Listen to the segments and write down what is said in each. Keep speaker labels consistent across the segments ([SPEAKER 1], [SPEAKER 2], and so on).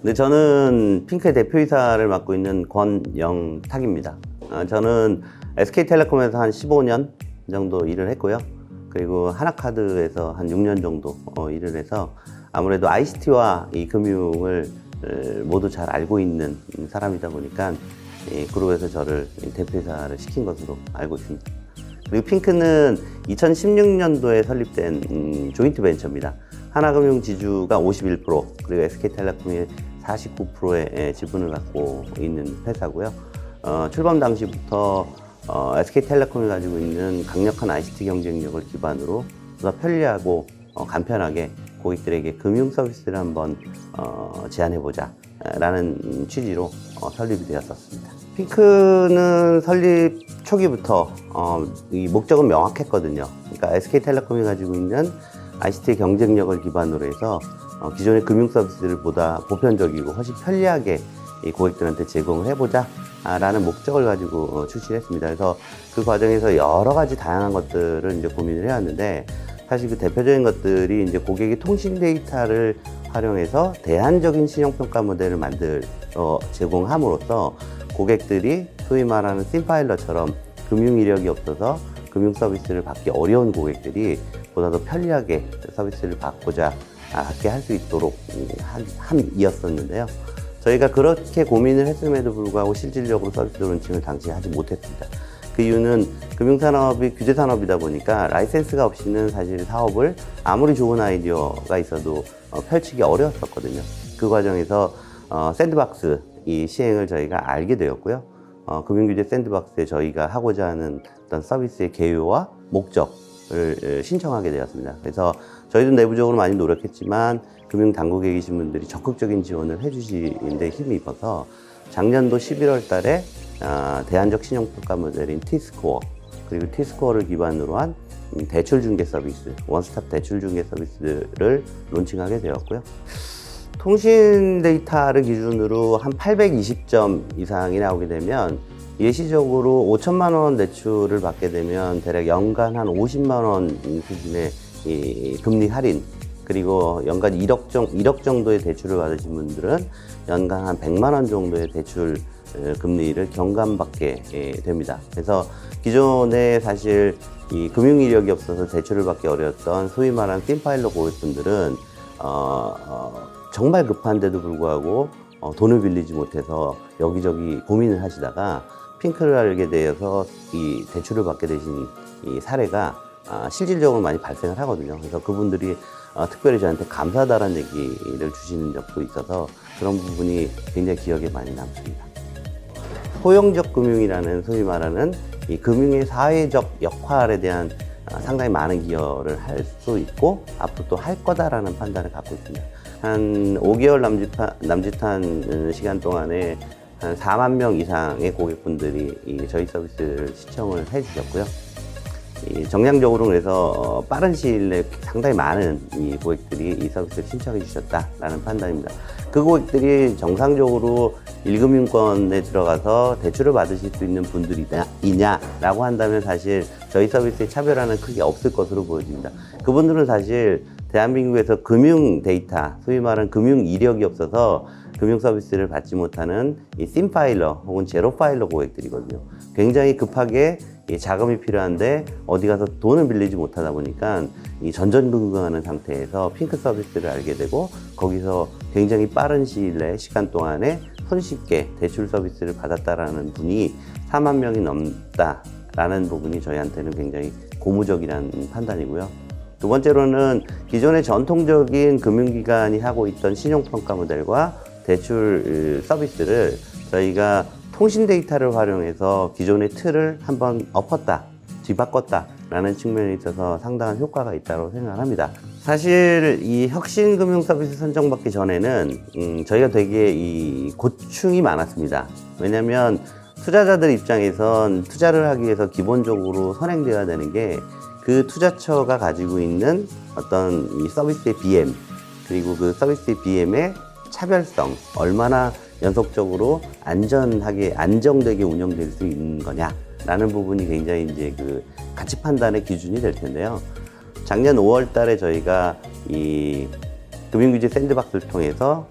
[SPEAKER 1] 네, 저는 핑크의 대표이사를 맡고 있는 권영탁입니다. 저는 SK텔레콤에서 한 15년 정도 일을 했고요. 그리고 하나카드에서 한 6년 정도 일을 해서 아무래도 ICT와 이 금융을 모두 잘 알고 있는 사람이다 보니까 이 그룹에서 저를 대표이사를 시킨 것으로 알고 있습니다. 그리고 핑크는 2016년도에 설립된 조인트 벤처입니다. 하나금융 지주가 51%, 그리고 SK텔레콤이 49%의 지분을 갖고 있는 회사고요. 출범 당시부터 SK텔레콤이 가지고 있는 강력한 ICT 경쟁력을 기반으로 보다 편리하고 간편하게 고객들에게 금융 서비스를 한번 제안해보자 라는 취지로 설립이 되었었습니다. 핑크는 설립 초기부터 이 목적은 명확했거든요. 그러니까 SK텔레콤이 가지고 있는 ICT 경쟁력을 기반으로 해서 기존의 금융 서비스를 보다 보편적이고 훨씬 편리하게 이 고객들한테 제공을 해보자 라는 목적을 가지고 출시를 했습니다. 그래서 그 과정에서 여러 가지 다양한 것들을 이제 고민을 해왔는데, 사실 그 대표적인 것들이 이제 고객의 통신 데이터를 활용해서 대안적인 신용평가 모델을 제공함으로써 고객들이 소위 말하는 심파일러처럼 금융 이력이 없어서 금융 서비스를 받기 어려운 고객들이 보다 더 편리하게 서비스를 받게 할 수 있도록 함이었었는데요. 저희가 그렇게 고민을 했음에도 불구하고 실질적으로 서비스 론칭을 당시에 하지 못했습니다. 그 이유는 금융산업이 규제산업이다 보니까 라이센스가 없이는 사실 사업을 아무리 좋은 아이디어가 있어도 펼치기 어려웠었거든요. 그 과정에서 샌드박스 이 시행을 저희가 알게 되었고요. 금융규제 샌드박스에 저희가 하고자 하는 어떤 서비스의 개요와 목적을 신청하게 되었습니다. 그래서 저희도 내부적으로 많이 노력했지만 금융당국에 계신 분들이 적극적인 지원을 해주시는데 힘이 입어서 작년도 11월 달에 대안적 신용평가 모델인 T스코어, 그리고 T스코어를 기반으로 한 대출 중개 서비스, 원스톱 대출 중개 서비스를 론칭하게 되었고요. 통신 데이터를 기준으로 한 820점 이상이 나오게 되면 예시적으로 5천만 원 대출을 받게 되면 대략 연간 한 50만 원 수준의 이 금리 할인, 그리고 연간 1억 정도의 대출을 받으신 분들은 연간 한 100만 원 정도의 대출 금리를 경감받게 됩니다. 그래서 기존에 사실 이 금융 이력이 없어서 대출을 받기 어려웠던 소위 말하는 심파일러 고객분들은 정말 급한데도 불구하고 돈을 빌리지 못해서 여기저기 고민을 하시다가 핑크를 알게 되어서 이 대출을 받게 되신 이 사례가 실질적으로 많이 발생을 하거든요. 그래서 그분들이 특별히 저한테 감사하다는 얘기를 주시는 적도 있어서 그런 부분이 굉장히 기억에 많이 남습니다. 포용적 금융이라는 소위 말하는 이 금융의 사회적 역할에 대한 상당히 많은 기여를 할 수 있고 앞으로 또 할 거다라는 판단을 갖고 있습니다. 한 5개월 남짓한 시간 동안에 한 4만 명 이상의 고객분들이 저희 서비스를 시청을 해주셨고요. 정량적으로 그래서 빠른 시일 내에 상당히 많은 이 고객들이 이 서비스를 신청해 주셨다라는 판단입니다. 그 고객들이 정상적으로 1금융권에 들어가서 대출을 받으실 수 있는 분들이냐라고 한다면 사실 저희 서비스의 차별화는 크게 없을 것으로 보여집니다. 그분들은 사실 대한민국에서 금융 데이터, 소위 말하는 금융 이력이 없어서 금융 서비스를 받지 못하는 이 심파일러 혹은 제로파일러 고객들이거든요. 굉장히 급하게 자금이 필요한데 어디 가서 돈을 빌리지 못하다 보니까 이 전전긍긍하는 상태에서 핑크 서비스를 알게 되고 거기서 굉장히 빠른 시일 내 시간 동안에 손쉽게 대출 서비스를 받았다라는 분이 4만 명이 넘다라는 부분이 저희한테는 굉장히 고무적이라는 판단이고요. 두 번째로는 기존의 전통적인 금융기관이 하고 있던 신용평가 모델과 대출 서비스를 저희가 통신 데이터를 활용해서 기존의 틀을 한번 엎었다, 뒤바꿨다라는 측면에 있어서 상당한 효과가 있다고 생각합니다. 사실 이 혁신금융 서비스 선정받기 전에는 저희가 되게 이 고충이 많았습니다. 왜냐하면 투자자들 입장에선 투자를 하기 위해서 기본적으로 선행되어야 되는 게 그 투자처가 가지고 있는 어떤 이 서비스의 BM, 그리고 그 서비스의 BM의 차별성, 얼마나 연속적으로 안정되게 운영될 수 있는 거냐라는 부분이 굉장히 이제 그 가치 판단의 기준이 될 텐데요. 작년 5월 달에 저희가 이 금융규제 샌드박스를 통해서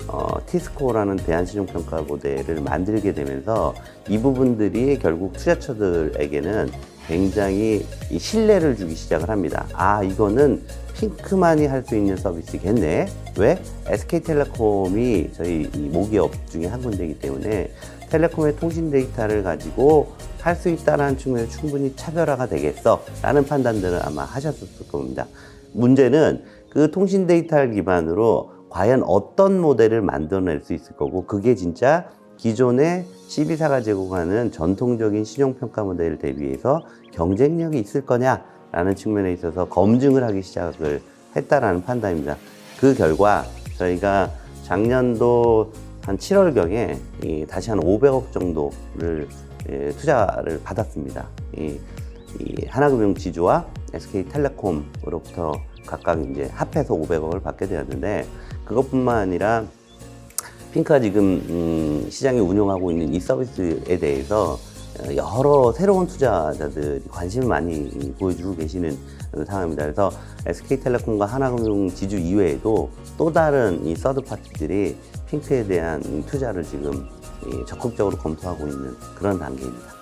[SPEAKER 1] T스코어라는 대안신용평가 모델을 만들게 되면서 이 부분들이 결국 투자처들에게는 굉장히 이 신뢰를 주기 시작을 합니다. 아, 이거는 핑크만이 할 수 있는 서비스겠네. 왜? SK텔레콤이 저희 이 모기업 중에 한 군데이기 때문에 텔레콤의 통신 데이터를 가지고 할 수 있다는 측면에서 충분히 차별화가 되겠어 라는 판단들을 아마 하셨을 겁니다. 문제는 그 통신 데이터를 기반으로 과연 어떤 모델을 만들어낼 수 있을 거고, 그게 진짜 기존의 CB사가 제공하는 전통적인 신용평가 모델을 대비해서 경쟁력이 있을 거냐라는 측면에 있어서 검증을 하기 시작을 했다라는 판단입니다. 그 결과 저희가 작년도 한 7월경에 다시 한 500억 정도를 투자를 받았습니다. 이 하나금융지주와 SK텔레콤으로부터 각각 이제 합해서 500억을 받게 되었는데, 그것뿐만 아니라 핑크가 지금 시장에 운영하고 있는 이 서비스에 대해서 여러 새로운 투자자들이 관심을 많이 보여주고 계시는 상황입니다. 그래서 SK텔레콤과 하나금융 지주 이외에도 또 다른 이 서드 파티들이 핑크에 대한 투자를 지금 적극적으로 검토하고 있는 그런 단계입니다.